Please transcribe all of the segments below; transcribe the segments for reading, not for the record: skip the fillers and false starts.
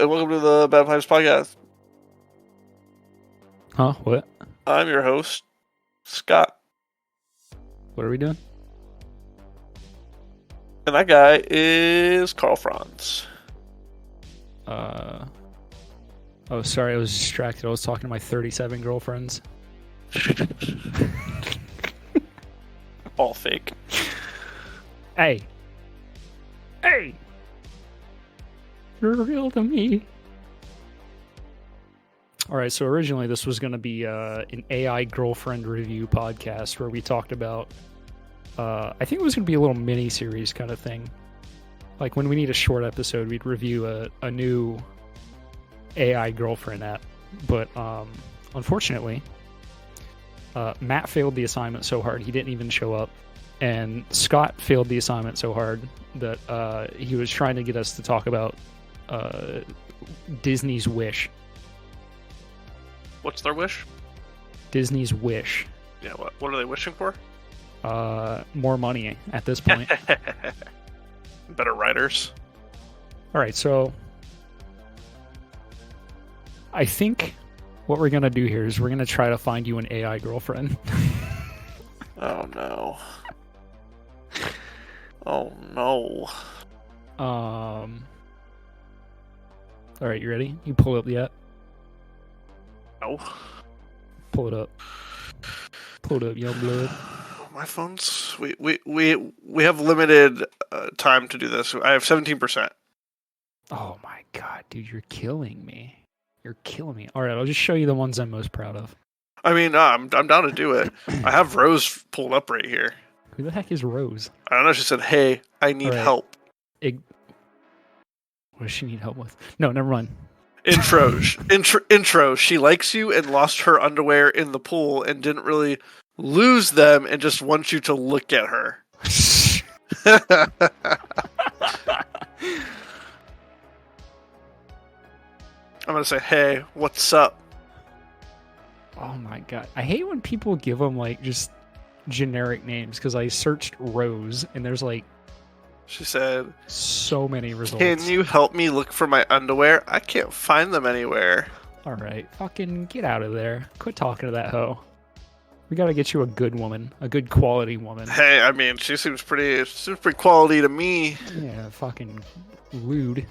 and welcome to the Bad Pipes Podcast. Huh? What? I'm your host, Scott. What are we doing? And that guy is Carl Franz. Oh, sorry, I was distracted. I was talking to my 37 girlfriends. All fake. Hey! You're real to me. Alright, so originally this was going to be an AI girlfriend review podcast where we talked about, I think it was going to be a little mini-series kind of thing. Like when we need a short episode, we'd review a new AI girlfriend app. But unfortunately, Matt failed the assignment so hard he didn't even show up. And Scott failed the assignment so hard that he was trying to get us to talk about Disney's Wish. What's their wish? Disney's Wish. Yeah, what are they wishing for? More money at this point. Better writers. Alright, so I think what we're going to do here is we're going to try to find you an AI girlfriend. Oh no. Oh no. Alright, you ready? You pull it up yet? No. Pull it up. Pull it up, young blood. My phone's... We have limited time to do this. I have 17%. Oh my god, dude, you're killing me. You're killing me. Alright, I'll just show you the ones I'm most proud of. I mean, I'm down to do it. I have Rose pulled up right here. Who the heck is Rose? I don't know. She said, "Hey, I need help." What does she need help with? No, never mind. Intro. She likes you and lost her underwear in the pool and didn't really lose them and just wants you to look at her. I'm gonna say, "Hey, what's up?" Oh my god. I hate when people give them like just generic names because I searched Rose and there's like she said so many results. Can you help me look for my underwear? I can't find them anywhere. Alright, fucking get out of there. Quit talking to that hoe. We gotta get you a good woman. A good quality woman. Hey, I mean, she seems pretty quality to me. Yeah, fucking rude.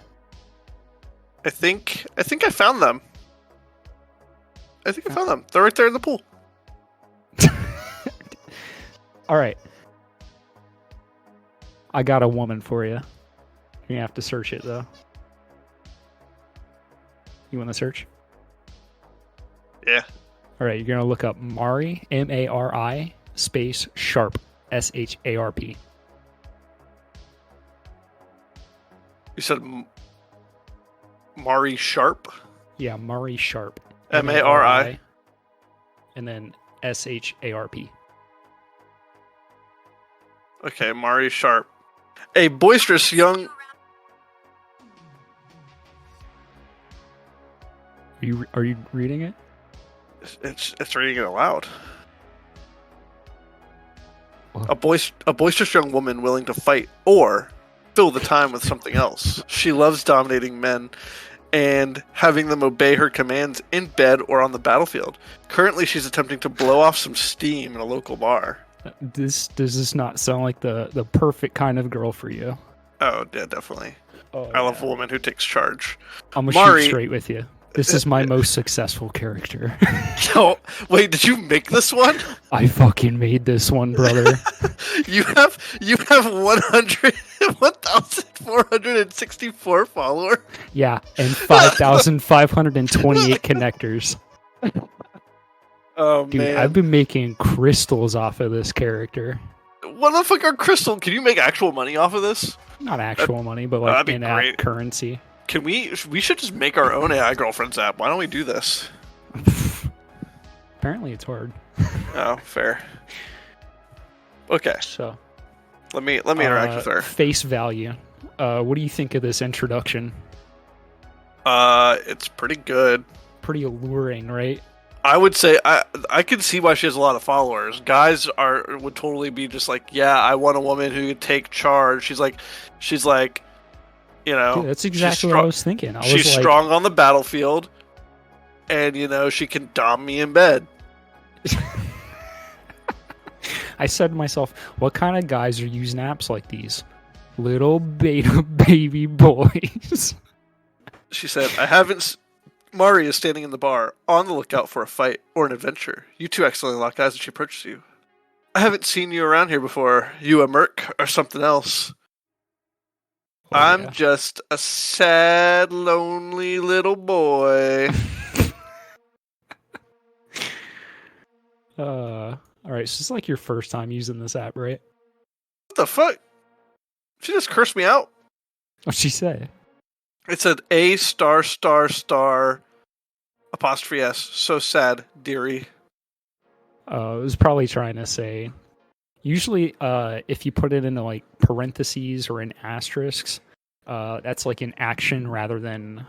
I think I found them. I found them. They're right there in the pool. Alright. I got a woman for you. You're gonna have to search it, though. You want to search? Yeah. Alright, you're gonna look up Mari, M-A-R-I, space, Sharp, S-H-A-R-P. You said Mari Sharp? Yeah, Mari Sharp. M-A-R-I. And then S-H-A-R-P. Okay, Mari Sharp. A boisterous young... Are you reading it? It's reading it aloud. What? A boisterous young woman willing to fight or fill the time with something else. She loves dominating men and having them obey her commands in bed or on the battlefield. Currently, she's attempting to blow off some steam in a local bar. Does this not sound like the perfect kind of girl for you? Oh, yeah, definitely. Oh, I love a woman who takes charge. I'm gonna shoot straight with you. This is my most successful character. No, wait, did you make this one? I fucking made this one, brother. You have 1,464 followers. Yeah, and 5,528 connectors. Oh, Dude, man. I've been making crystals off of this character. What the fuck are crystal? Can you make actual money off of this? Not actual money, but like in-app currency. Can we should just make our own AI girlfriends app. Why don't we do this? Apparently it's hard. Oh, fair. Okay. So let me interact with her. Face value. What do you think of this introduction? It's pretty good. Pretty alluring, right? I would say I can see why she has a lot of followers. Guys would totally be just like, yeah, I want a woman who could take charge. She's like, You know, Dude, that's exactly she's what I was thinking. she's strong on the battlefield, and she can dom me in bed. I said to myself, what kind of guys are using apps like these? Little beta baby boys. She said, I haven't. Mari is standing in the bar, on the lookout for a fight or an adventure. You two accidentally lock eyes and she approaches you. I haven't seen you around here before. You a merc or something else? I'm just a sad, lonely little boy. Alright, so it's like your first time using this app, right? What the fuck? She just cursed me out. What'd she say? It said A *****. Apostrophe S. So sad, dearie. It was probably trying to say. Usually, if you put it into like parentheses or in asterisks, that's like an action rather than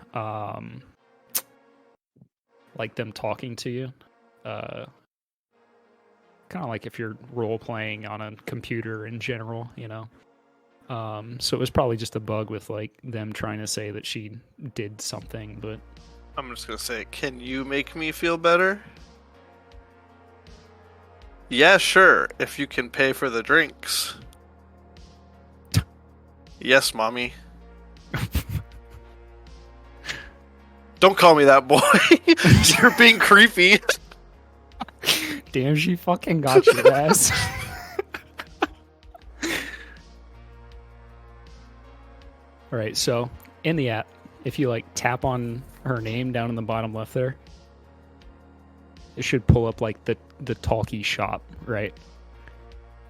like them talking to you. Kind of like if you're role playing on a computer in general, So it was probably just a bug with like them trying to say that she did something, but I'm just gonna say, can you make me feel better? Yeah, sure, if you can pay for the drinks. Yes, mommy. Don't call me that, boy. You're being creepy. Damn, she fucking got your ass. Alright, so in the app, if you like tap on her name down in the bottom left there, it should pull up like the Talkie shop, right?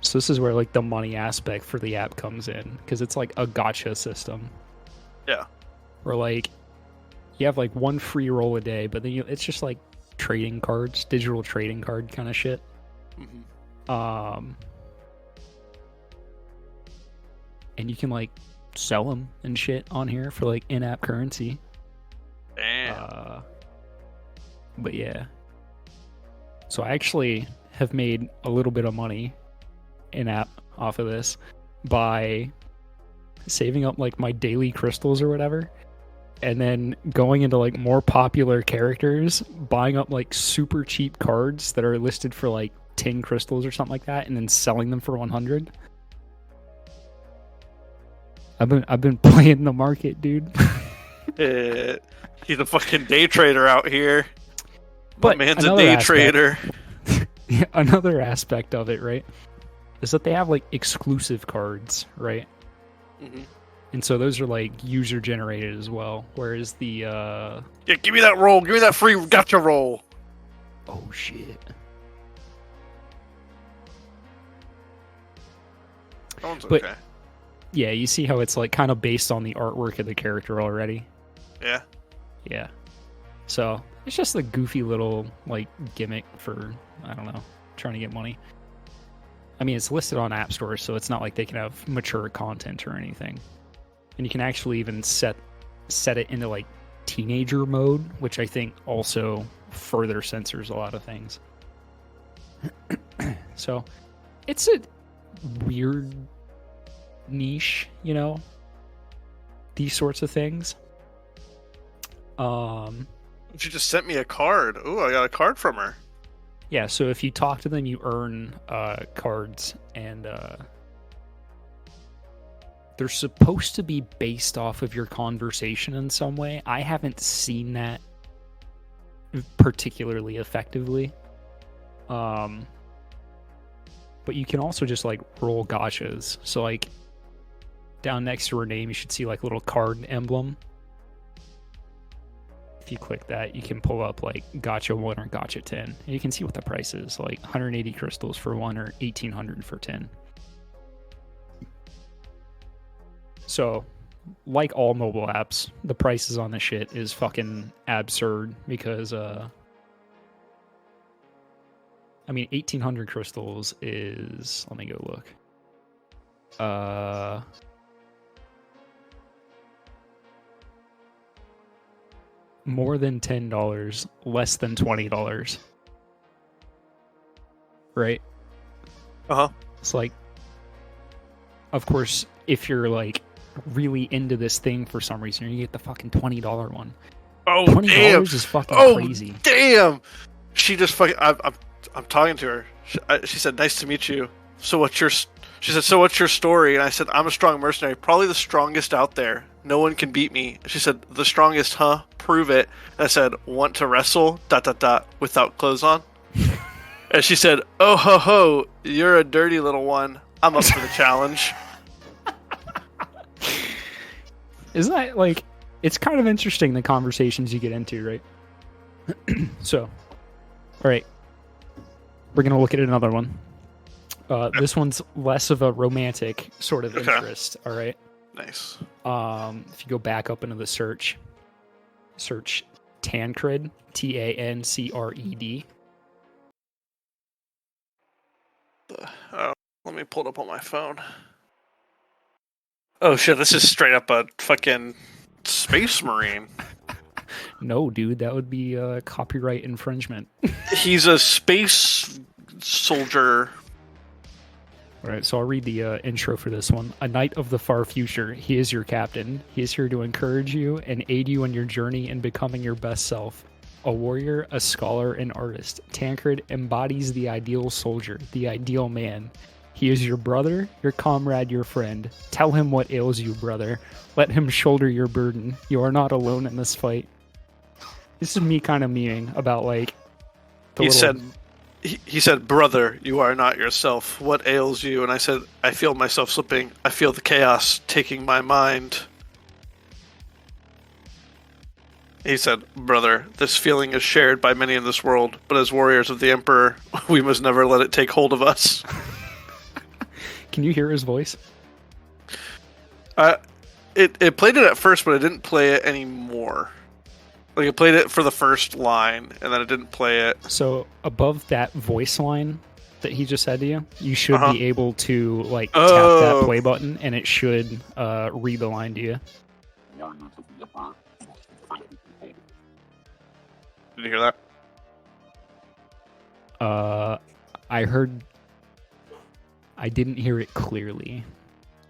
So this is where like the money aspect for the app comes in, because it's like a gacha system. Yeah. Where like you have like one free roll a day, but then it's just like trading cards, digital trading card kind of shit. Mm-hmm. And you can like sell them and shit on here for like in-app currency. Damn. But yeah. So I actually have made a little bit of money in-app off of this by saving up like my daily crystals or whatever, and then going into like more popular characters, buying up like super cheap cards that are listed for like 10 crystals or something like that, and then selling them for 100. I've been playing the market, dude. He's a fucking day trader out here. But my man's a day trader. Another aspect of it, right, is that they have like exclusive cards, right? Mm-hmm. And so those are like user generated as well. Whereas the yeah, give me that roll. Give me that free gotcha roll. Oh shit. That one's okay. Yeah, you see how it's like kind of based on the artwork of the character already. Yeah. Yeah. So it's just a goofy little like gimmick for, I don't know, trying to get money. I mean, it's listed on App Store, so it's not like they can have mature content or anything. And you can actually even set it into like teenager mode, which I think also further censors a lot of things. So it's a weird niche, these sorts of things. She just sent me a card. Ooh, I got a card from her. Yeah, so if you talk to them, you earn cards, and they're supposed to be based off of your conversation in some way. I haven't seen that particularly effectively. But you can also just like roll gachas. So like down next to her name, you should see like a little card emblem. If you click that, you can pull up like gacha 1 or gacha 10, and you can see what the price is, like 180 crystals for 1 or 1800 for 10. So like all mobile apps, the prices on this shit is fucking absurd, because 1800 crystals is, let me go look, more than $10, less than $20. Right? Uh-huh. It's like, of course, if you're like really into this thing for some reason, and you get the fucking $20 one. Oh, $20 damn. is fucking crazy. Damn. She just fucking. I'm talking to her. She said, "Nice to meet you." So what's your? She said, "So what's your story?" And I said, "I'm a strong mercenary, probably the strongest out there. No one can beat me." She said, "The strongest, huh? Prove it." And I said, "Want to wrestle? ... without clothes on?" And she said, "Oh ho ho, you're a dirty little one. I'm up for the challenge." Isn't that like? It's kind of interesting the conversations you get into, right? So, all right, we're gonna look at another one. This one's less of a romantic sort of interest. All right. Nice. If you go back up into the search Tancred, Tancred. Oh, let me pull it up on my phone. Oh shit, this is straight up a fucking space marine. No, dude, that would be copyright infringement. He's a space soldier. All right, so I'll read the intro for this one. A knight of the far future, he is your captain. He is here to encourage you and aid you in your journey in becoming your best self. A warrior, a scholar, an artist, Tancred embodies the ideal soldier, the ideal man. He is your brother, your comrade, your friend. Tell him what ails you, brother. Let him shoulder your burden. You are not alone in this fight. This is me kind of memeing about like. He said, "Brother, you are not yourself. What ails you?" And I said, "I feel myself slipping. I feel the chaos taking my mind." He said, "Brother, this feeling is shared by many in this world, but as warriors of the Emperor, we must never let it take hold of us." Can you hear his voice? It played it at first, but it didn't play it anymore. Like, it played it for the first line, and then it didn't play it. So above that voice line that he just said to you, you should be able to like tap that play button, and it should read the line to you. Did you hear that? I heard. I didn't hear it clearly.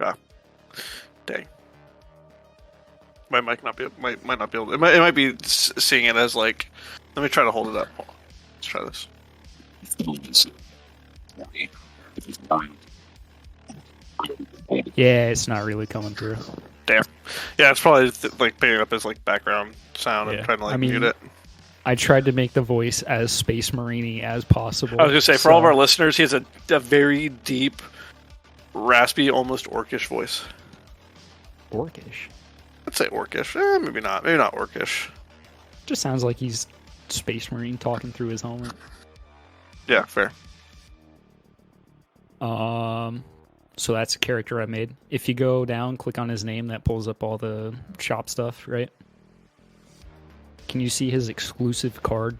Ah, dang. My mic might not be able to, it might be seeing it as like. Let me try to hold it up. Let's try this. Yeah, it's not really coming through. Damn. Yeah, it's probably like picking up as like background sound and trying to like mute it. I tried to make the voice as Space Marine-y as possible. I was gonna say, for all of our listeners, he has a very deep, raspy, almost orcish voice. Orcish? I'd say orcish. Maybe not. Maybe not orcish. Just sounds like he's Space Marine talking through his helmet. Yeah, fair. So that's a character I made. If you go down, click on his name, that pulls up all the shop stuff, right? Can you see his exclusive card?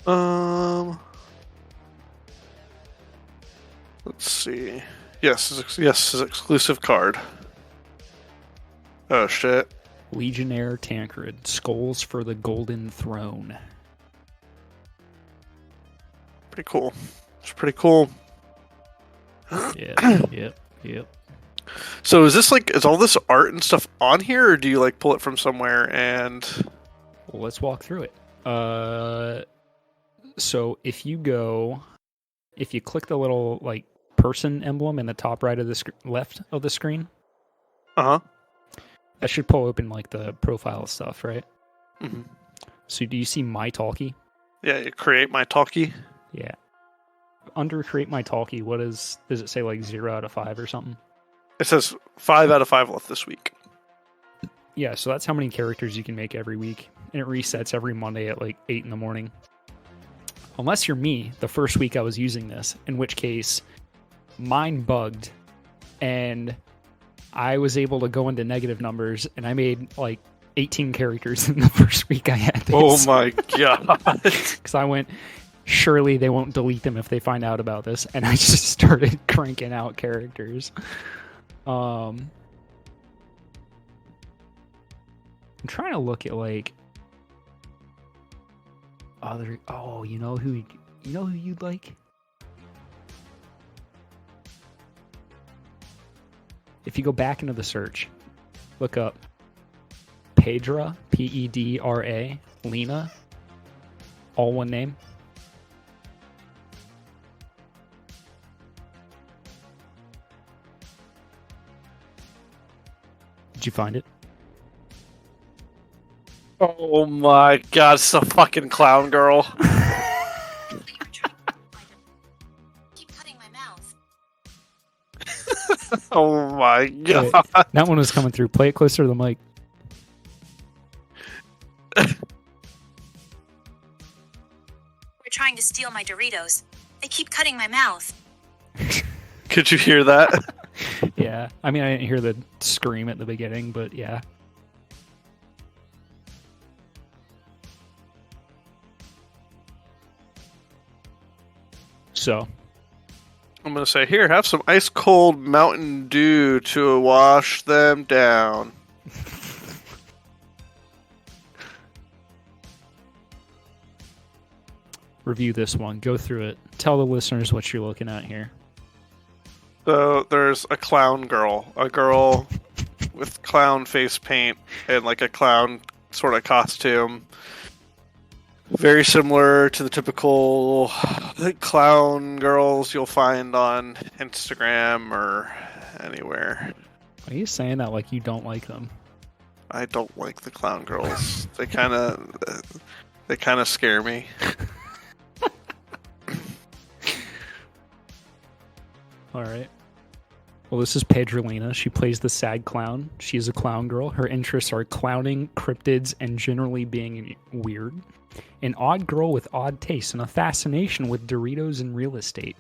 Let's see. Yes, his exclusive card. Oh shit. Legionnaire Tancred, Skulls for the Golden Throne. Pretty cool. It's pretty cool. Yeah, yep. So is all this art and stuff on here, or do you like pull it from somewhere and... Well, let's walk through it. So if you click the little like person emblem in the top right of the left of the screen, that should pull open like the profile stuff, right? Mm-hmm. So do you see my Talkie? Yeah, you create my Talkie. Yeah. Under create my Talkie, does it say like 0 out of 5 or something? It says 5 out of 5 left this week. Yeah, so that's how many characters you can make every week. And it resets every Monday at like 8 in the morning. Unless you're me, the first week I was using this, in which case mine bugged and I was able to go into negative numbers and I made like 18 characters in the first week I had this. Oh my god. Because I went, surely they won't delete them if they find out about this. And I just started cranking out characters. I'm trying to look at like other. Oh, you know who you'd like? If you go back into the search, look up Pedra, Pedra, Lena, all one name. Did you find it? Oh my god, it's a fucking clown girl. Keep cutting my mouth. Oh my god. Wait, that one was coming through. Play it closer to the mic. They're trying to steal my Doritos. They keep cutting my mouth. Could you hear that? Yeah. I mean, I didn't hear the scream at the beginning, but yeah. So, I'm gonna say, here, have some ice cold Mountain Dew to wash them down. review this one. Go through it. Tell the listeners what you're looking at here. So there's a clown girl, a girl with clown face paint and like a clown sort of costume. Very similar to the typical clown girls you'll find on Instagram or anywhere. Are you saying that like you don't like them? I don't like the clown girls. They kind of scare me. All right. Well, this is Pedrolina. She plays the sad clown. She's a clown girl. Her interests are clowning, cryptids, and generally being weird. An odd girl with odd tastes and a fascination with Doritos and real estate.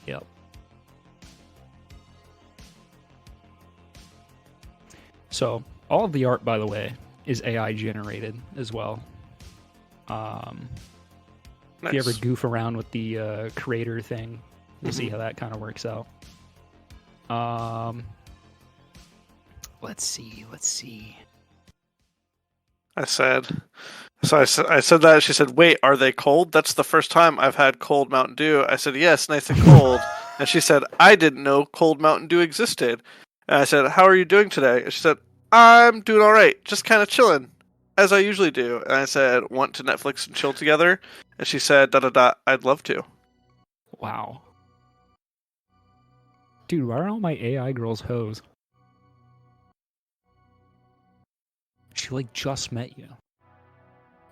Yep. So, all of the art, by the way, is AI generated as well. If you ever goof around with the creator thing, we'll see how that kind of works out. Let's see. I said that. She said, "Wait, are they cold? That's the first time I've had cold Mountain Dew." I said, "Yes, nice and cold." And she said, "I didn't know cold Mountain Dew existed." And I said, "How are you doing today?" And she said, "I'm doing all right, just kind of chilling, as I usually do." And I said, "Want to Netflix and chill together?" And she said, "I'd love to." Wow. Dude, why are all my AI girls hoes? She like just met you.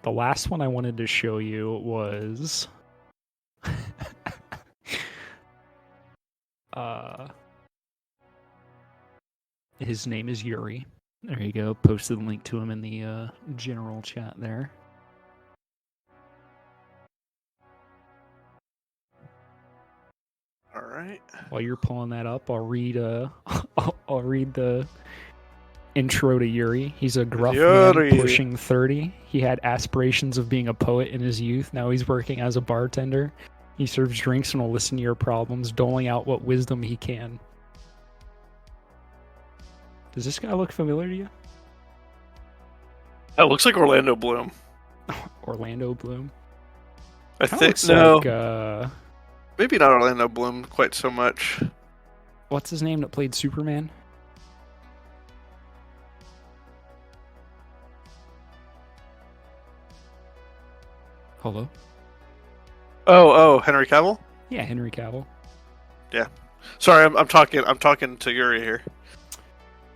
The last one I wanted to show you was his name is Yuri. There you go. Posted the link to him in the general chat there. All right. While you're pulling that up, I'll read I'll read the intro to Yuri. He's a gruff man pushing 30. He had aspirations of being a poet in his youth. Now he's working as a bartender. He serves drinks and will listen to your problems, doling out what wisdom he can. Does this guy look familiar to you? That looks like Orlando Bloom. Orlando Bloom? I think no. Like, maybe not Orlando Bloom quite so much. What's his name that played Superman? Hello? Oh, Henry Cavill? Yeah, Henry Cavill. Yeah. Sorry, I'm talking to Yuri here.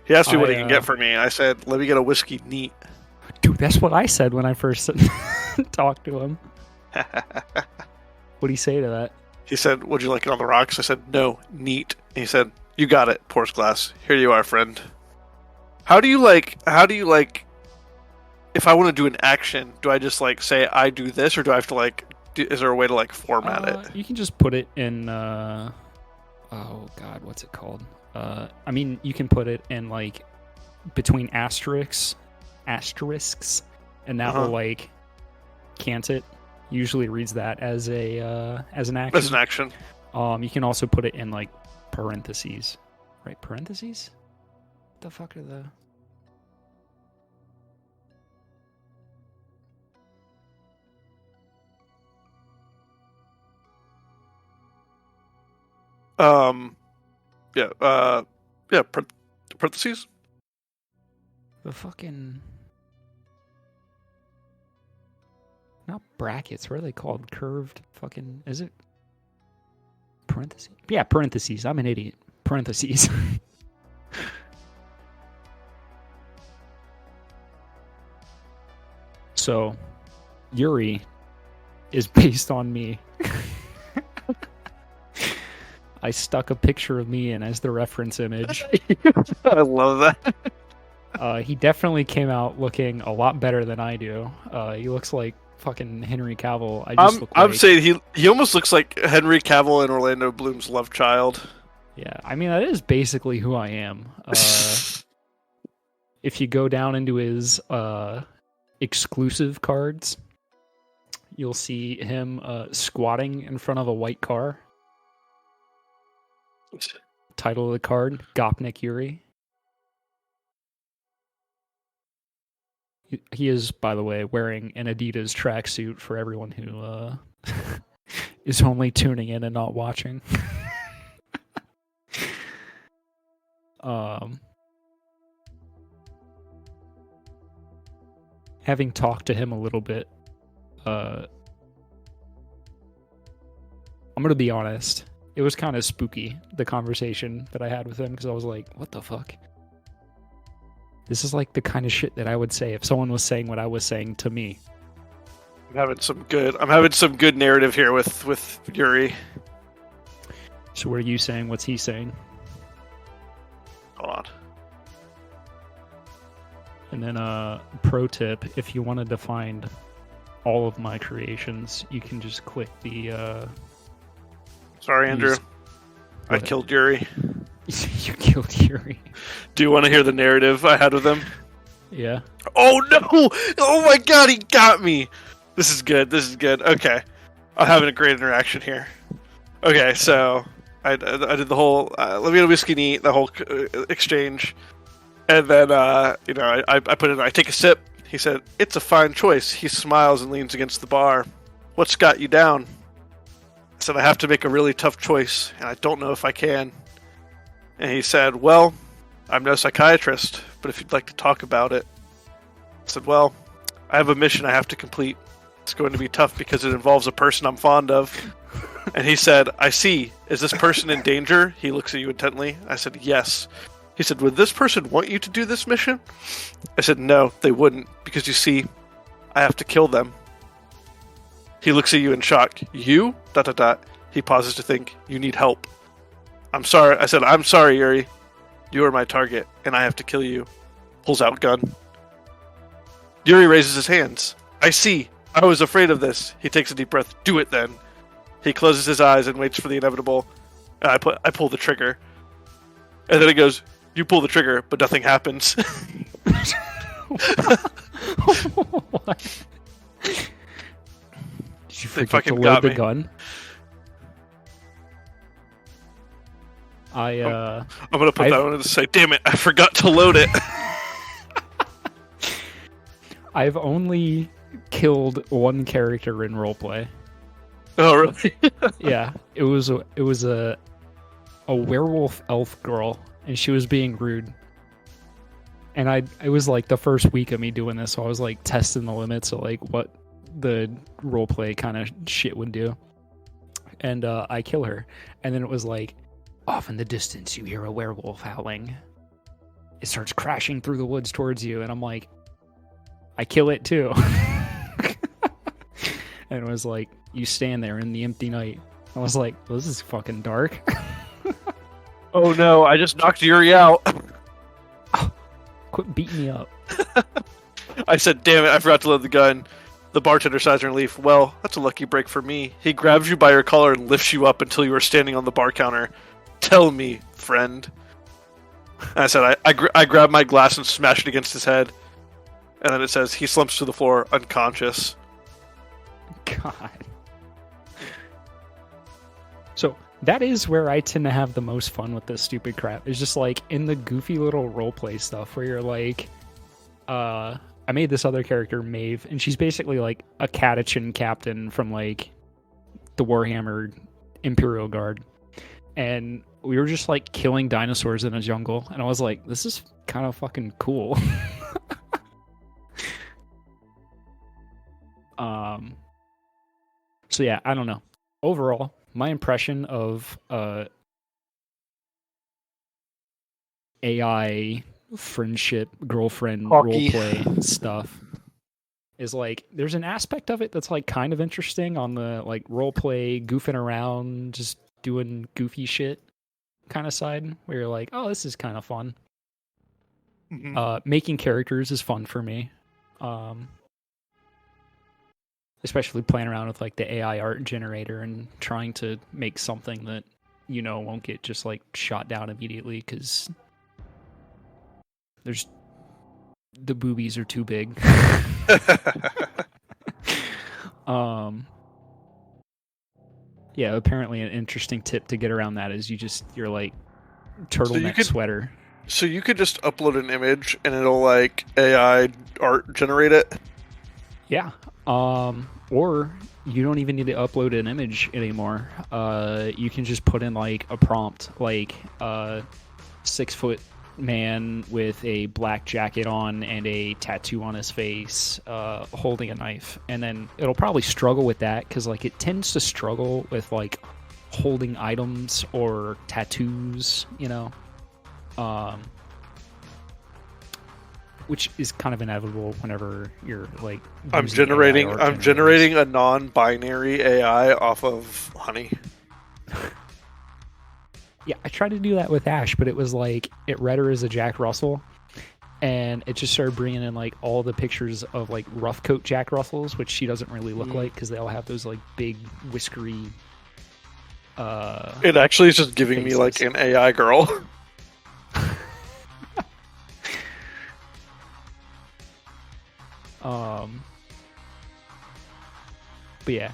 He asked me what he can get for me. I said, "Let me get a whiskey neat." Dude, that's what I said when I first talked to him. What'd he say to that? He said, "Would you like it on the rocks?" I said, "No, neat." And he said, "You got it, pours glass. Here you are, friend." How do you like if I want to do an action, do I just like say I do this, or do I have to like is there a way to like format it? You can just put it in oh god, what's it called? I mean, you can put it in like between asterisks, and that will like cant it. Usually reads that as a as an action. As an action. You can also put it in like parentheses, right? Parentheses. What the fuck are the? Yeah. Parentheses. The fucking... Not brackets. What are they called? Curved fucking... Is it? Parentheses? Yeah, parentheses. I'm an idiot. Parentheses. So, Yuri is based on me. I stuck a picture of me in as the reference image. I love that. He definitely came out looking a lot better than I do. He looks like fucking Henry Cavill. I'm saying he almost looks like Henry Cavill and Orlando Bloom's love child. Yeah, I mean, that is basically who I am. If you go down into his exclusive cards, you'll see him squatting in front of a white car. Title of the card, Gopnik Yuri. He is, by the way, wearing an Adidas tracksuit for everyone who is only tuning in and not watching. Having talked to him a little bit, I'm gonna be honest. It was kind of spooky, the conversation that I had with him, because I was like, what the fuck? This is like the kind of shit that I would say if someone was saying what I was saying to me. I'm having some good narrative here with Yuri. So what are you saying? What's he saying? Hold on. And then pro tip, if you wanted to find all of my creations, you can just click the... Sorry, Andrew. I killed Yuri. You killed Yuri. Do you want to hear the narrative I had with him? Yeah. Oh no! Oh my god, he got me! This is good. Okay. I'm having a great interaction here. Okay, so I did the whole let me get a whiskey and eat, the whole exchange. And then, I put it in, I take a sip. He said, "It's a fine choice." He smiles and leans against the bar. "What's got you down?" I said, "I have to make a really tough choice, and I don't know if I can." And he said, "Well, I'm no psychiatrist, but if you'd like to talk about it." I said, "Well, I have a mission I have to complete. It's going to be tough because it involves a person I'm fond of." And he said, "I see. Is this person in danger?" He looks at you intently. I said, "Yes." He said, "Would this person want you to do this mission?" I said, "No, they wouldn't, because you see, I have to kill them." He looks at you in shock. "You? ... He pauses to think. "You need help." "I'm sorry." I said, "I'm sorry, Yuri. You are my target, and I have to kill you." Pulls out gun. Yuri raises his hands. "I see. I was afraid of this." He takes a deep breath. "Do it then." He closes his eyes and waits for the inevitable. I pull the trigger. And then it goes, "You pull the trigger, but nothing happens." What? Did you forget to load the gun? I'm gonna put that one in to say, "Damn it, I forgot to load it." I've only killed one character in roleplay. Oh, really? Yeah, it was a werewolf elf girl, and she was being rude. And it was like the first week of me doing this, so I was like testing the limits of like what the roleplay kind of shit would do. And I kill her, and then it was like, off in the distance you hear a werewolf howling. It starts crashing through the woods towards you, and I'm like, I kill it too. And it was like, you stand there in the empty night. I was like, well, this is fucking dark. Oh no, I just knocked Yuri out. Quit beating me up. I said, "Damn it, I forgot to load the gun." The bartender sighs in relief. "Well, that's a lucky break for me." He grabs you by your collar and lifts you up until you are standing on the bar counter. "Tell me, friend." And I said, I grab my glass and smash it against his head. And then it says, he slumps to the floor, unconscious. God. So that is where I tend to have the most fun with this stupid crap. It's just like in the goofy little roleplay stuff where you're like, I made this other character, Maeve, and she's basically like a Catachan captain from like the Warhammer Imperial Guard. and we were just like killing dinosaurs in a jungle, and I was like, this is kind of fucking cool. So yeah, I don't know. Overall, my impression of AI friendship, girlfriend, Talkie. roleplay stuff is like there's an aspect of it that's like kind of interesting on the like roleplay, goofing around, just doing goofy shit kind of side where you're like, oh, this is kind of fun. Making characters is fun for me. Especially playing around with like the AI art generator and trying to make something that won't get just like shot down immediately because the boobies are too big. Yeah, apparently an interesting tip to get around that is you're like turtleneck sweater. So you could just upload an image and it'll like AI art generate it? Yeah. Or you don't even need to upload an image anymore. You can just put in like a prompt, like 6-foot man with a black jacket on and a tattoo on his face, holding a knife, and then it'll probably struggle with that because like it tends to struggle with like holding items or tattoos, which is kind of inevitable whenever you're like I'm generating a non-binary AI off of Honey. Yeah, I tried to do that with Ash, but it was like it read her as a Jack Russell, and it just started bringing in like all the pictures of like rough coat Jack Russells, which she doesn't really look like because they all have those like big whiskery. It actually is just giving me like an AI girl. But yeah,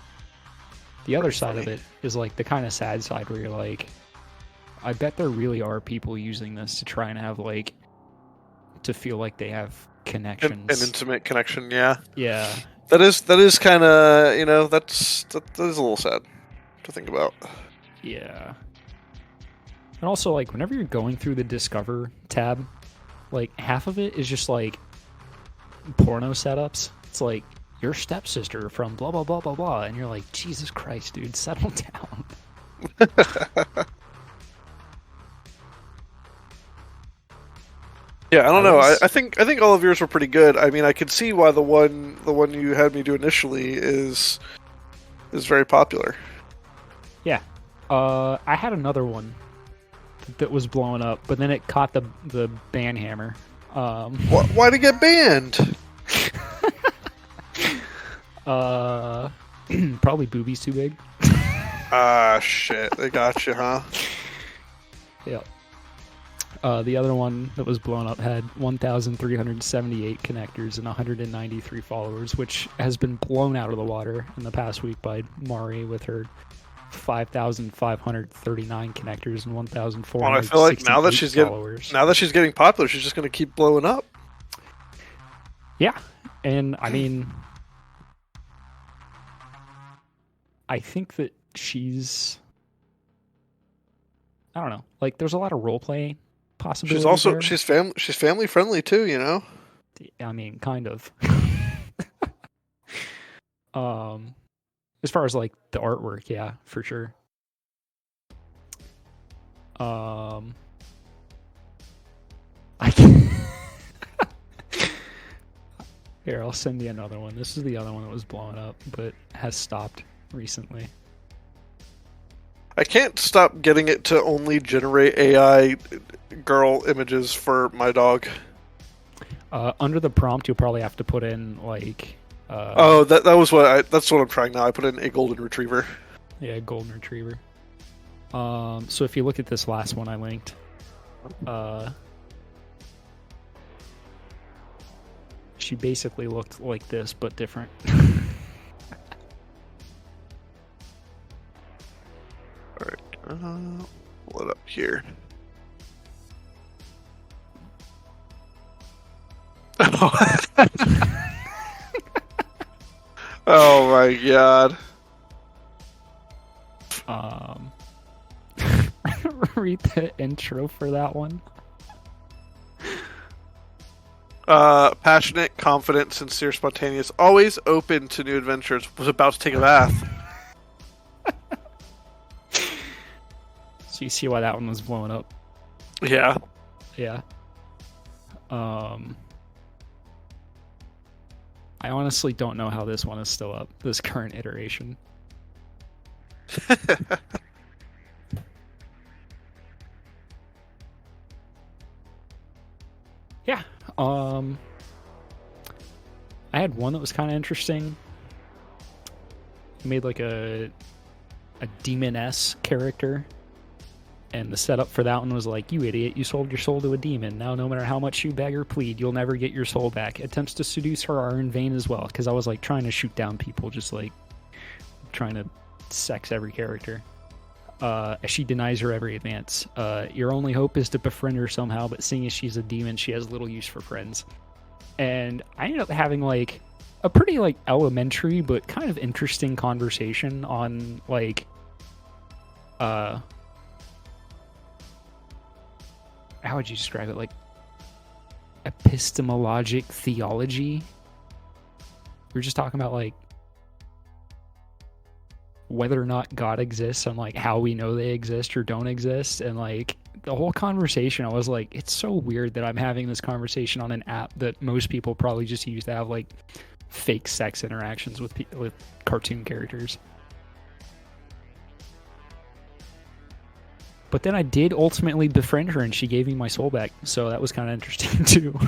the other side of it is like the kind of sad side where you're like, I bet there really are people using this to try and have like to feel like they have connections, an intimate connection. Yeah, yeah. That is kind of that is a little sad to think about. Yeah, and also like whenever you're going through the Discover tab, like half of it is just like porno setups. It's like your stepsister from blah blah blah blah blah, and you're like, Jesus Christ, dude, settle down. Yeah, I don't know. I think all of yours were pretty good. I mean, I could see why the one you had me do initially is very popular. Yeah, I had another one that was blowing up, but then it caught the ban hammer. Why'd it get banned? Probably boobies too big. Ah, shit. They got you, huh? Yep. The other one that was blown up had 1,378 connectors and 193 followers, which has been blown out of the water in the past week by Mari with her 5,539 connectors and 1,460 Well, I feel like now that she's getting popular, she's just going to keep blowing up. Yeah, and I mean, I think that she's, I don't know, like there's a lot of roleplay possibilities. She's family friendly too, I mean, kind of. As far as like the artwork, yeah, for sure. I can Here, I'll send you another one. This is the other one that was blowing up, but has stopped recently. I can't stop getting it to only generate AI girl images for my dog. Under the prompt, you'll probably have to put in like. That's what I'm trying now. I put in a golden retriever. Yeah, golden retriever. So if you look at this last one I linked, she basically looked like this but different. Alright, pull it up here. Oh my god. read the intro for that one? Passionate, confident, sincere, spontaneous, always open to new adventures, was about to take a bath. So you see why that one was blowing up. Yeah. Yeah. I honestly don't know how this one is still up, this current iteration. Yeah. I had one that was kind of interesting. I made like a demoness character, and the setup for that one was like, you idiot, you sold your soul to a demon. Now no matter how much you beg or plead, you'll never get your soul back. Attempts to seduce her are in vain as well, because I was like trying to shoot down people, just like trying to sex every character. As she denies her every advance. Your only hope is to befriend her somehow, but seeing as she's a demon, she has little use for friends. And I ended up having like a pretty like elementary but kind of interesting conversation on like how would you describe it, like epistemologic theology. We were just talking about like whether or not God exists and like how we know they exist or don't exist, and like the whole conversation, I was like, it's so weird that I'm having this conversation on an app that most people probably just use to have like fake sex interactions with cartoon characters. But then I did ultimately befriend her and she gave me my soul back, so that was kind of interesting too.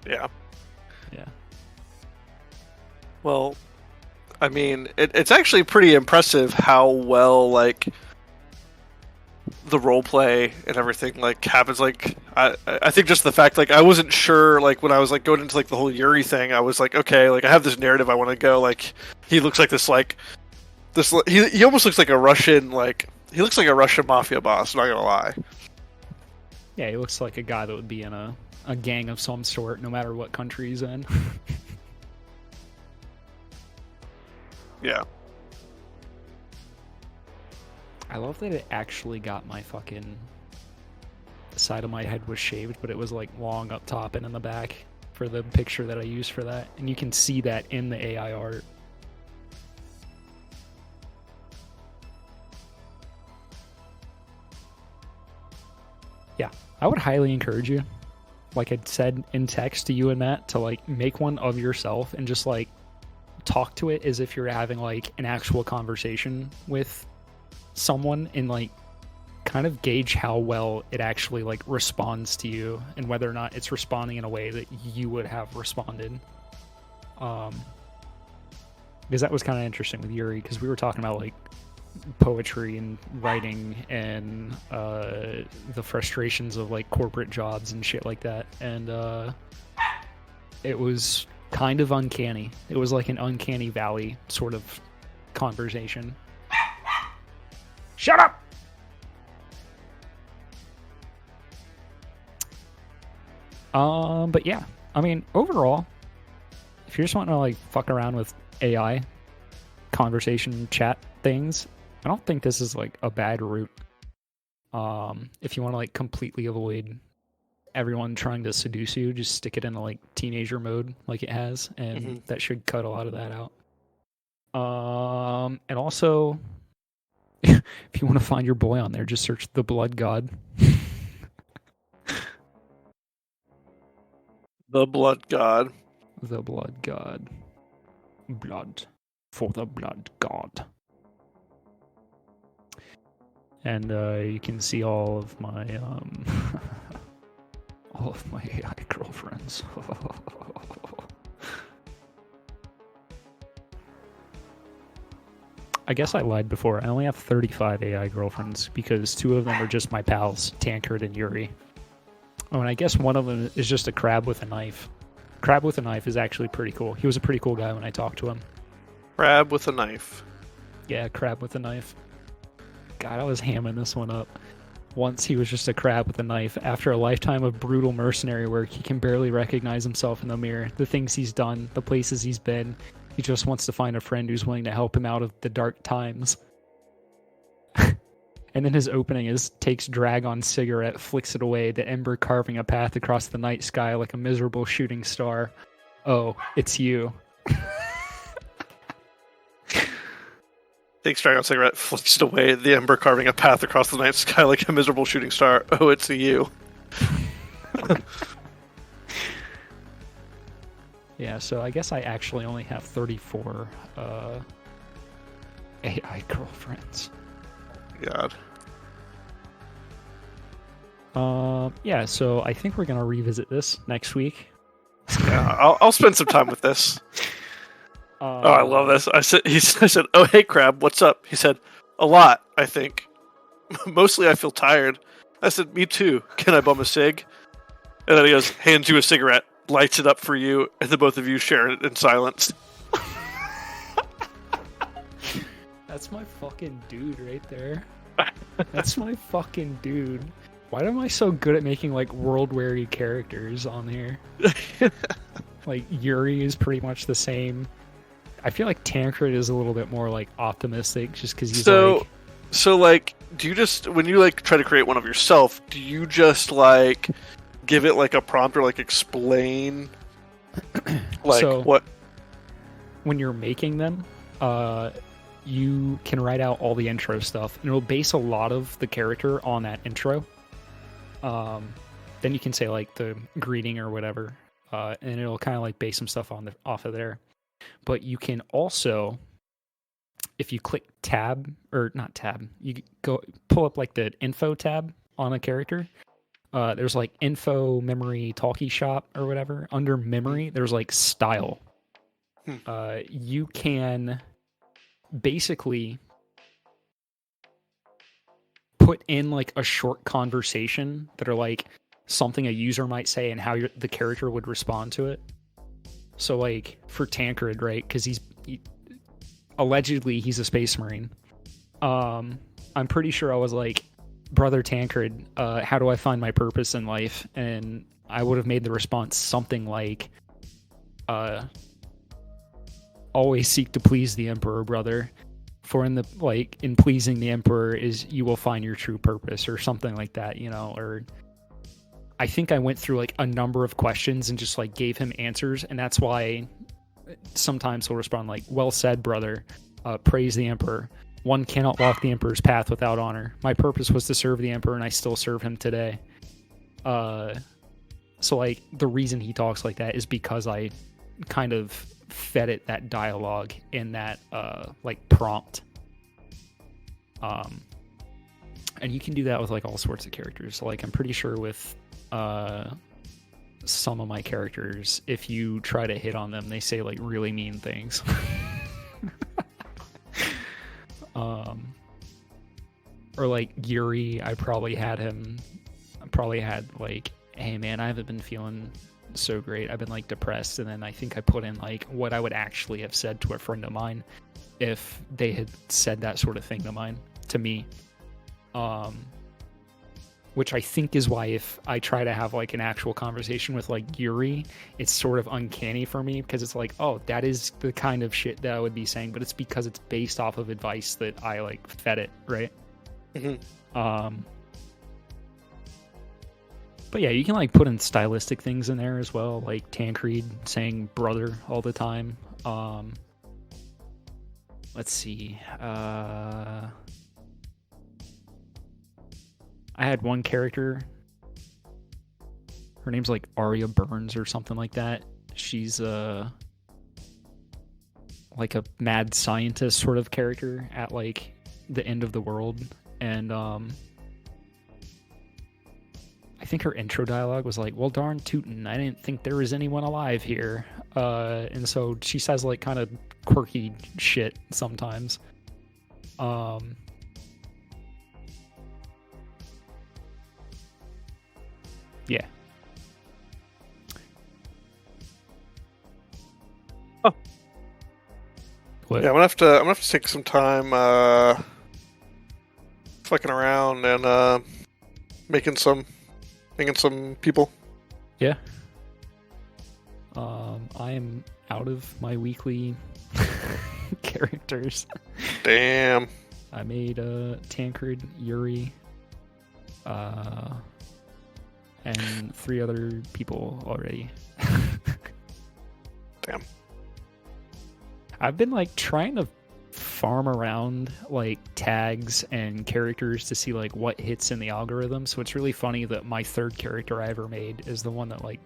Yeah. Yeah. Well, I mean, it's actually pretty impressive how well, like, the roleplay and everything, like, happens. Like, I think just the fact, like, I wasn't sure, like, when I was, like, going into, like, the whole Yuri thing, I was like, okay, like, I have this narrative I want to go, like, he looks like this, like, he almost looks like a Russian, like, he looks like a Russian mafia boss, not gonna lie. Yeah, he looks like a guy that would be in a gang of some sort, no matter what country he's in. Yeah. I love that it actually got my fucking... The side of my head was shaved, but it was like long up top and in the back for the picture that I used for that. And you can see that in the AI art. Yeah, I would highly encourage you, like I'd said in text to you and Matt, to like make one of yourself and just like talk to it as if you're having like an actual conversation with someone, and like kind of gauge how well it actually like responds to you and whether or not it's responding in a way that you would have responded. Because that was kind of interesting with Yuri, because we were talking about like poetry and writing and the frustrations of like corporate jobs and shit like that, and it was kind of uncanny. It was like an uncanny valley sort of conversation. Shut up! But yeah, I mean, overall, if you're just wanting to like fuck around with AI conversation chat things, I don't think this is like a bad route. If you want to like completely avoid everyone trying to seduce you, just stick it in like teenager mode like it has, and that should cut a lot of that out. And also, if you want to find your boy on there, just search TheBloodGod. TheBloodGod. TheBloodGod. Blood for the Blood God. And you can see all of my all of my AI girlfriends. I guess I lied before. I only have 35 AI girlfriends because 2 of them are just my pals, Tankard and Yuri. Oh, and I guess one of them is just a crab with a knife. Crab with a knife is actually pretty cool. He was a pretty cool guy when I talked to him. Crab with a knife. Yeah, crab with a knife. God, I was hamming this one up. Once he was just a crab with a knife. After a lifetime of brutal mercenary work, he can barely recognize himself in the mirror, the things he's done, the places he's been. He just wants to find a friend who's willing to help him out of the dark times. And then his opening is takes drag on cigarette, flicks it away, the ember carving a path across the night sky like a miserable shooting star. Oh, it's you. Takes drag on cigarette, flicks it away, the ember carving a path across the night sky like a miserable shooting star. Oh, it's you. Yeah, so I guess I actually only have 34 AI girlfriends. God. Yeah, so I think we're gonna revisit this next week. Yeah, I'll spend some time with this. Oh, I love this. I said, "Oh, hey, Crab, what's up?" He said, "A lot, I think. Mostly I feel tired." I said, "Me too. Can I bum a cig?" And then he goes, hands you a cigarette, lights it up for you, and the both of you share it in silence. That's my fucking dude right there. That's my fucking dude. Why am I so good at making like world-weary characters on here? Like Yuri is pretty much the same. I feel like Tancred is a little bit more like optimistic, just because he's So like, do you just when you like try to create one of yourself, do you just like give it like a prompt or like explain like So, what? when you're making them, you can write out all the intro stuff, and it'll base a lot of the character on that intro. Then you can say like the greeting or whatever, and it'll kind of like base some stuff off of there. But you can also, if you click tab, or not tab, you go pull up like the info tab on a character. There's like info, memory, talkie shop or whatever. Under memory, there's like style. You can basically put in like a short conversation that are like something a user might say and how the character would respond to it. So like for Tancred, right? Because allegedly he's a space marine. I'm pretty sure I was like, "Brother Tancred, how do I find my purpose in life?" And I would have made the response something like, "Always seek to please the Emperor, brother. For in pleasing the Emperor is you will find your true purpose," or something like that, you know. Or I think I went through like a number of questions and just like gave him answers, and that's why sometimes he'll respond like, "Well said, brother. Praise the Emperor. One cannot walk the Emperor's path without honor. My purpose was to serve the Emperor, and I still serve him today." So like the reason he talks like that is because I kind of fed it that dialogue in that like prompt. And you can do that with like all sorts of characters. So like I'm pretty sure with some of my characters, if you try to hit on them, they say like really mean things. Or like Yuri, I probably had like, "Hey man, I haven't been feeling so great. I've been like depressed." And then I think I put in like what I would actually have said to a friend of mine if they had said that sort of thing to me. Which I think is why if I try to have like an actual conversation with like Yuri, it's sort of uncanny for me, because it's like, oh, that is the kind of shit that I would be saying, but it's because it's based off of advice that I like fed it, right? Mm-hmm. But yeah, you can like put in stylistic things in there as well, like Tancred saying brother all the time. Let's see. I had one character. Her name's like Arya Burns or something like that. She's like a mad scientist sort of character at like the end of the world, and I think her intro dialogue was like, "Well, darn tootin', I didn't think there was anyone alive here." And so she says like kind of quirky shit sometimes. Yeah. Oh. What? Yeah, I'm gonna have to take some time fucking around and making some people. Yeah. I am out of my weekly characters. Damn. I made Tancred, Yuri, and 3 other people already. Damn. I've been like trying to farm around like tags and characters to see like what hits in the algorithm. So it's really funny that my 3rd character I ever made is the one that like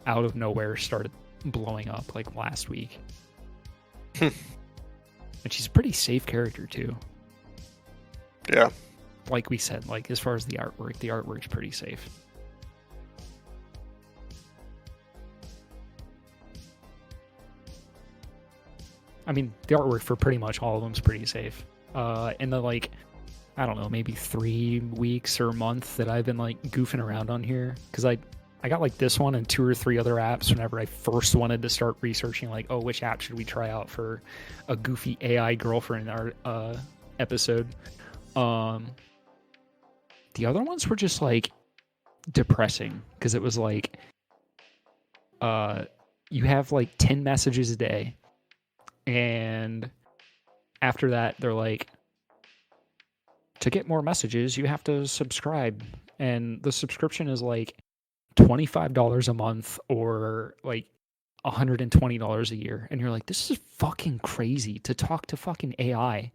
out of nowhere started blowing up like last week. And she's a pretty safe character too. Yeah. Like we said, like as far as the artwork's pretty safe. I mean, the artwork for pretty much all of them is pretty safe. In the like, I don't know, maybe 3 weeks or a month that I've been like goofing around on here, because I got like this one and 2 or 3 other apps whenever I first wanted to start researching like, oh, which app should we try out for a goofy AI girlfriend art episode. The other ones were just like depressing, because it was like you have like 10 messages a day, and after that they're like, to get more messages you have to subscribe, and the subscription is like $25 a month or like $120 a year, and you're like, this is fucking crazy to talk to fucking AI,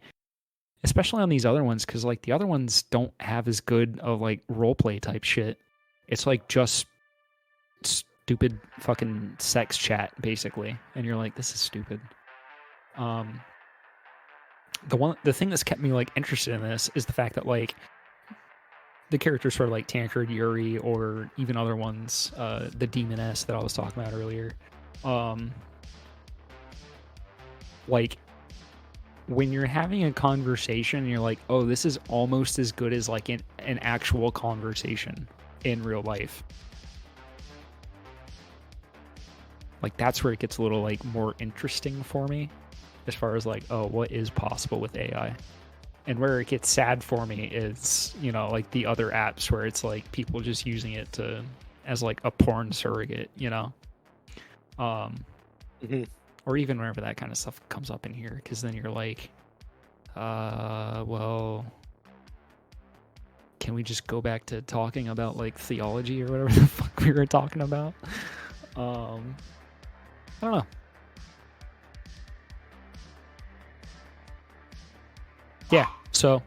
especially on these other ones, because like the other ones don't have as good of like roleplay type shit. It's like just stupid fucking sex chat basically, and you're like, this is stupid. The thing that's kept me like interested in this is the fact that like the characters for like Tancred, Yuri, or even other ones, the Demoness that I was talking about earlier, like when you're having a conversation and you're like, oh, this is almost as good as like an actual conversation in real life. Like that's where it gets a little like more interesting for me, as far as like, oh, what is possible with AI? And where it gets sad for me is, you know, like the other apps where it's like people just using it as like a porn surrogate, you know? Or even whenever that kind of stuff comes up in here, because then you're like, well, can we just go back to talking about like theology or whatever the fuck we were talking about? I don't know. Yeah, so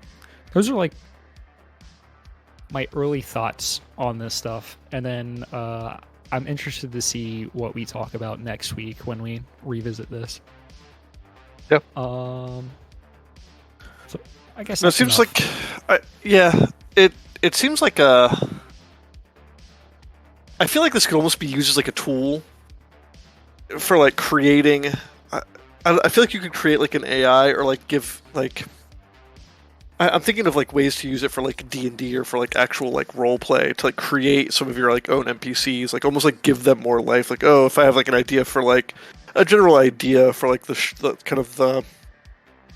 those are like my early thoughts on this stuff, and then I'm interested to see what we talk about next week when we revisit this. Yep. So I guess it seems enough. It seems like I feel like this could almost be used as like a tool for like creating. I feel like you could create like an AI, or like give like. I'm thinking of like ways to use it for like D&D or for like actual like role play, to like create some of your like own NPCs, like almost like give them more life. Like, oh, if I have like an idea for like a general idea for like the kind of the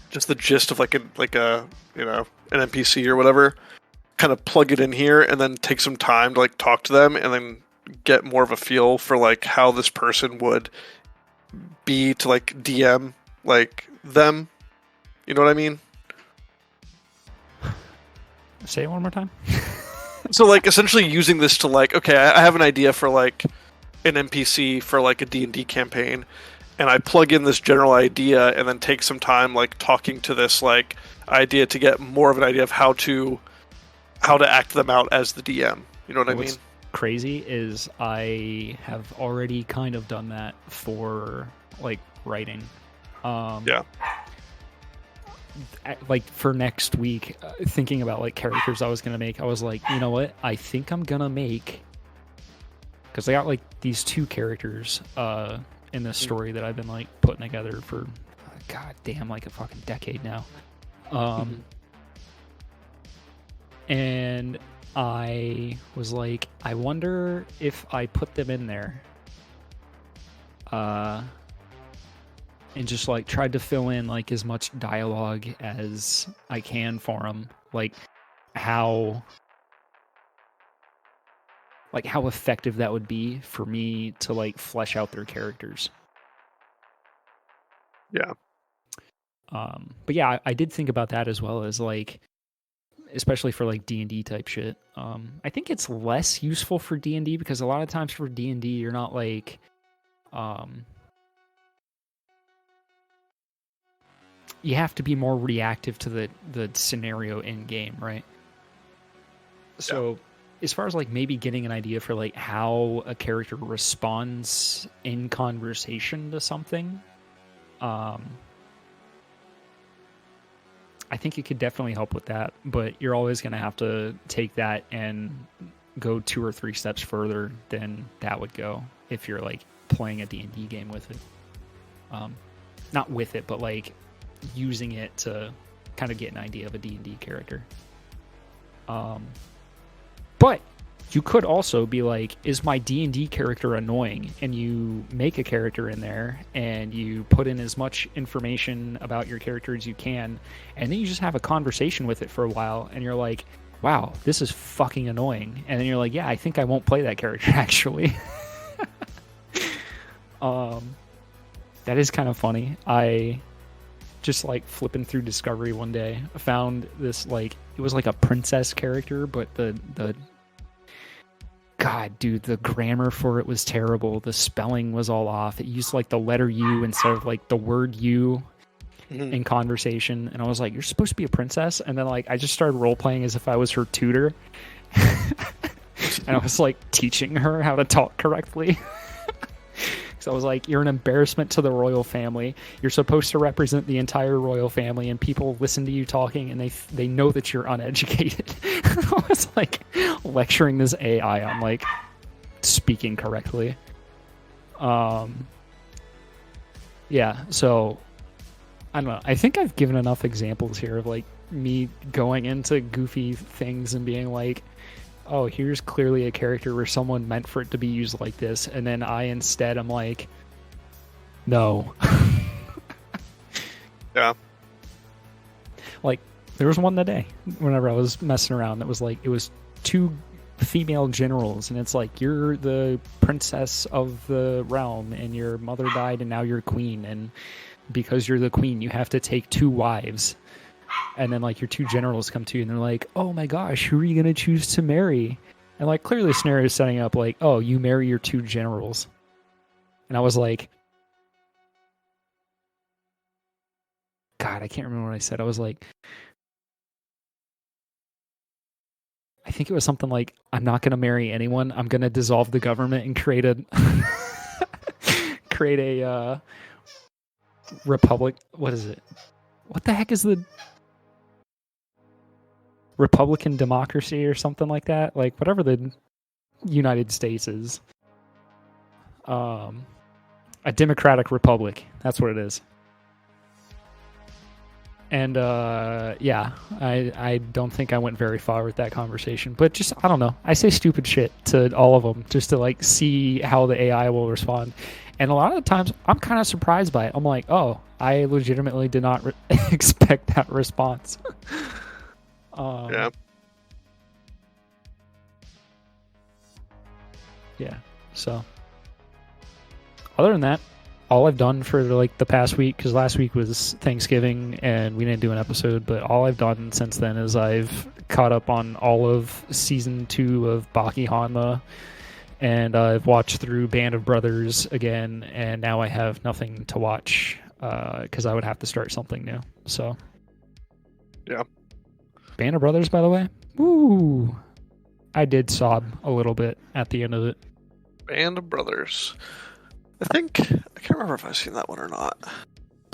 just the gist of like a you know, an NPC or whatever, kind of plug it in here and then take some time to like talk to them and then get more of a feel for like how this person would be to like DM like them. You know what I mean? Say it one more time. So like essentially using this to like, okay, I have an idea for like an NPC for like a D&D campaign, and I plug in this general idea and then take some time like talking to this like idea to get more of an idea of how to act them out as the DM. You know what I mean? Crazy is I have already kind of done that for like writing. Yeah. Like for next week, thinking about like characters I was gonna make, I was like, you know what? I think I'm gonna make, because I got like these 2 characters in this story that I've been like putting together for god damn like a fucking decade now. And I was like, I wonder if I put them in there and just like tried to fill in like as much dialogue as I can for them, like how effective that would be for me to like flesh out their characters. Yeah. But yeah, I did think about that as well, as like, especially for like D&D type shit. I think it's less useful for D&D because a lot of times for D&D you're not like you have to be more reactive to the scenario in game, right? So as far as like maybe getting an idea for like how a character responds in conversation to something, I think it could definitely help with that, but you're always going to have to take that and go 2 or 3 steps further than that would go if you're like playing a D&D game with it. Not with it, but like using it to kind of get an idea of a D&D character. But you could also be like, is my D&D character annoying? And you make a character in there and you put in as much information about your character as you can, and then you just have a conversation with it for a while, and you're like, wow, this is fucking annoying. And then you're like, yeah, I think I won't play that character actually. That is kind of funny. I just like flipping through Discovery one day, I found this, like, it was like a princess character, but the God, dude, the grammar for it was terrible. The spelling was all off. It used like the letter U instead of like the word U in conversation. And I was like, you're supposed to be a princess? And then like I just started role playing as if I was her tutor. And I was like teaching her how to talk correctly. So I was like, you're an embarrassment to the royal family. You're supposed to represent the entire royal family, and people listen to you talking, and they know that you're uneducated. I was like lecturing this AI on like speaking correctly. Yeah, so I don't know. I think I've given enough examples here of like me going into goofy things and being like, oh, here's clearly a character where someone meant for it to be used like this, and then I instead am like, no. Yeah. Like, there was one today, whenever I was messing around, that was like, it was 2 female generals, and it's like, you're the princess of the realm, and your mother died, and now you're queen, and because you're the queen, you have to take 2 wives. And then like your 2 generals come to you and they're like, oh my gosh, who are you going to choose to marry? And like clearly the scenario is setting up like, oh, you marry your 2 generals. And I was like, God, I can't remember what I said. I was like, I think it was something like, I'm not going to marry anyone. I'm going to dissolve the government and create a republic. What is it? What the heck is the Republican democracy or something like that? Like whatever the United States is. A democratic republic. That's what it is. And yeah, I don't think I went very far with that conversation. But just, I don't know. I say stupid shit to all of them just to like see how the AI will respond. And a lot of the times I'm kind of surprised by it. I'm like, oh, I legitimately did not expect that response. Yeah. Yeah. So, other than that, all I've done for like the past week, because last week was Thanksgiving and we didn't do an episode, but all I've done since then is I've caught up on all of season 2 of Baki Hanma, and I've watched through Band of Brothers again, and now I have nothing to watch because I would have to start something new. So, yeah. Band of Brothers, by the way. Woo! I did sob a little bit at the end of it. Band of Brothers. I can't remember if I've seen that one or not.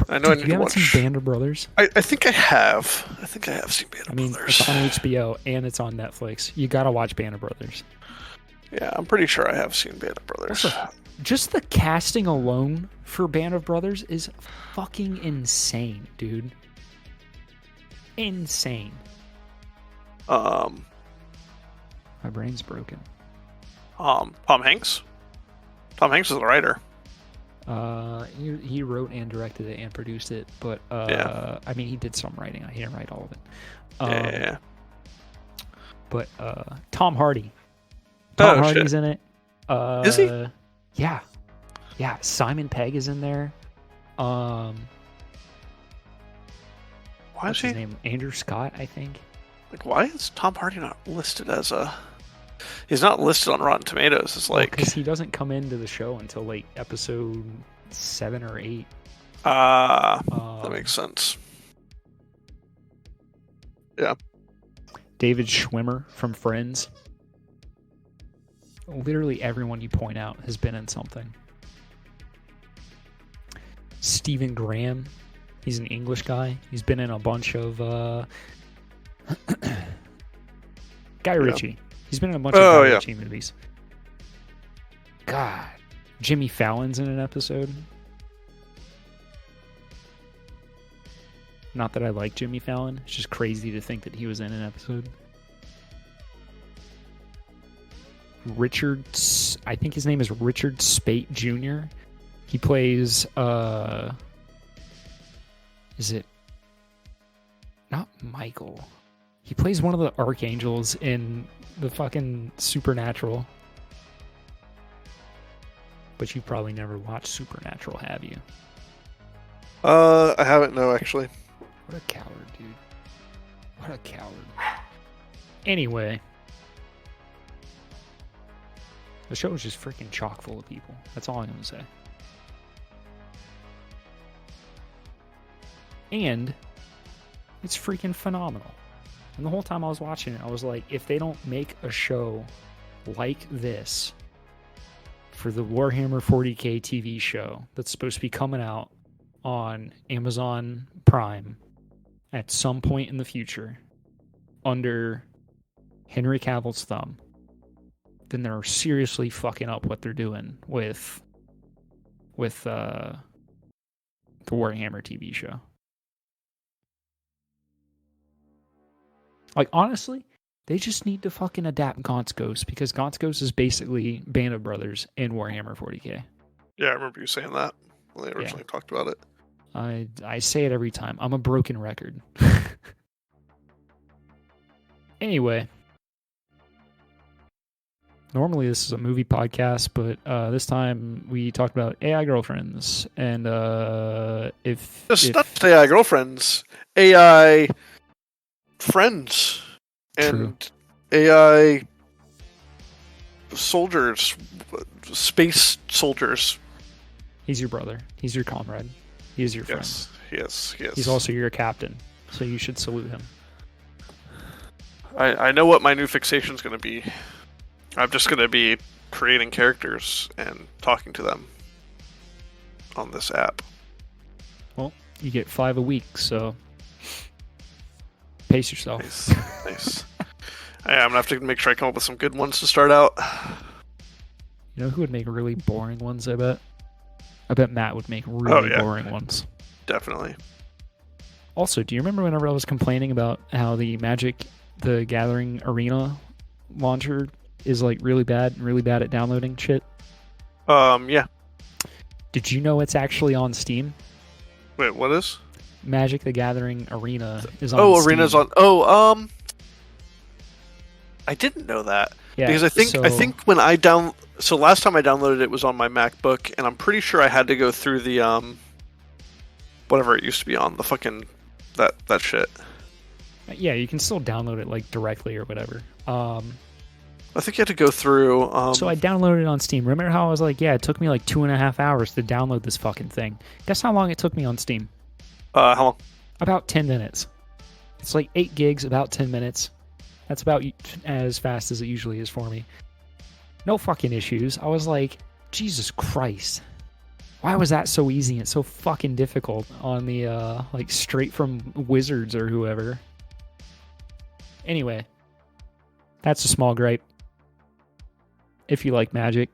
I know. Dude, you haven't seen Band of Brothers? I think I have. I think I have seen Band of Brothers. It's on HBO and it's on Netflix. You gotta watch Band of Brothers. Yeah, I'm pretty sure I have seen Band of Brothers. Also, just the casting alone for Band of Brothers is fucking insane, dude. Insane. My brain's broken. Tom Hanks. Tom Hanks is the writer. He wrote and directed it and produced it, but yeah. I mean, he did some writing. He didn't write all of it. Yeah. But Tom Hardy. Tom Hardy's shit. in it. Is he? Yeah. Yeah. Simon Pegg is in there. Why What's is his he? name? Andrew Scott, I think. Like, why is Tom Hardy not listed as a? He's not listed on Rotten Tomatoes. It's like because he doesn't come into the show until like episode 7 or 8. That makes sense. Yeah. David Schwimmer from Friends. Literally everyone you point out has been in something. Stephen Graham. He's an English guy. He's been in a bunch of Guy Ritchie. He's been in a bunch of Guy Ritchie movies. God. Jimmy Fallon's in an episode. Not that I like Jimmy Fallon. It's just crazy to think that he was in an episode. I think his name is Richard Speight Jr. He plays, is it not Michael? He plays one of the archangels in the fucking Supernatural. But you've probably never watched Supernatural, have you? I haven't, no, actually. What a coward, dude. What a coward. Anyway. The show is just freaking chock full of people. That's all I'm going to say. And it's freaking phenomenal. And the whole time I was watching it, I was like, if they don't make a show like this for the Warhammer 40k TV show that's supposed to be coming out on Amazon Prime at some point in the future under Henry Cavill's thumb, then they're seriously fucking up what they're doing with the Warhammer TV show. Like, honestly, they just need to fucking adapt Gaunt's Ghost, because Gaunt's Ghost is basically Band of Brothers in Warhammer 40k. Yeah, I remember you saying that when they originally talked about it. I say it every time. I'm a broken record. Anyway. Normally this is a movie podcast, but this time we talked about AI girlfriends. And not just AI girlfriends, AI friends, and True. AI soldiers, space soldiers. He's your brother. He's your comrade. He is your friend. Yes. He's also your captain, so you should salute him. I know what my new fixation is going to be. I'm just going to be creating characters and talking to them on this app. Well, you get 5 a week, so pace yourself. Nice. I'm going to have to make sure I come up with some good ones to start out. You know who would make really boring ones, I bet? I bet Matt would make really boring ones. Definitely. Also, do you remember whenever I was complaining about how the Magic the Gathering Arena launcher is like really bad at downloading shit? Yeah. Did you know it's actually on Steam? Wait, what is? Magic the Gathering Arena is on Steam. Arena's on. I didn't know that. Yeah, because I think when so last time I downloaded it was on my MacBook, and I'm pretty sure I had to go through the whatever it used to be on, the fucking that shit. Yeah, you can still download it like directly or whatever. I think you had to go through. So I downloaded it on Steam. Remember how I was like, yeah, it took me like 2.5 hours to download this fucking thing. Guess how long it took me on Steam? How long? About 10 minutes. It's like 8 gigs, about 10 minutes. That's about as fast as it usually is for me. No fucking issues. I was like, Jesus Christ. Why was that so easy and so fucking difficult on the, like, straight from Wizards or whoever? Anyway, that's a small gripe. If you like Magic,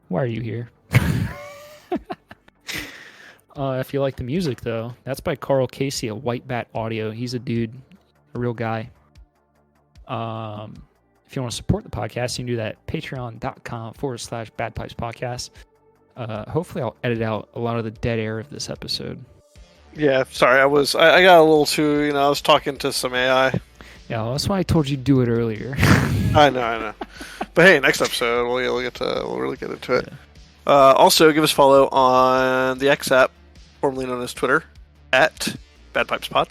why are you here? If you like the music, though, that's by Carl Casey at White Bat Audio. He's a dude, a real guy. If you want to support the podcast, you can do that at patreon.com/badpipespodcast. Hopefully I'll edit out a lot of the dead air of this episode. Yeah, sorry, I got a little too, I was talking to some AI. Yeah, well, that's why I told you to do it earlier. I know. But hey, next episode we'll really get into it. Yeah. Also, give us a follow on the X app, formerly known as Twitter, at Bad Pipes Pod.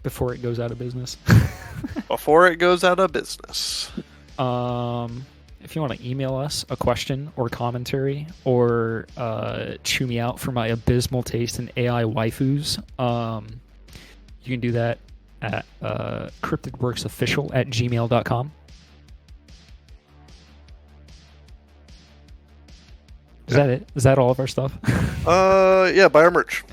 Before it goes out of business. Before it goes out of business. If you want to email us a question or commentary, or chew me out for my abysmal taste in AI waifus, you can do that at cryptidworksofficial@gmail.com. Is that it? Is that all of our stuff? Yeah, buy our merch.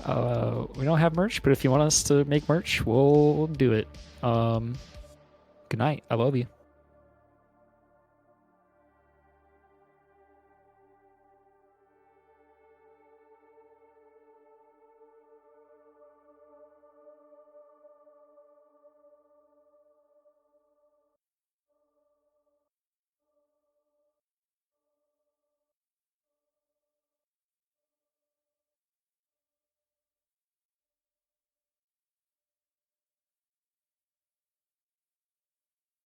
We don't have merch, but if you want us to make merch, we'll do it. Good night. I love you.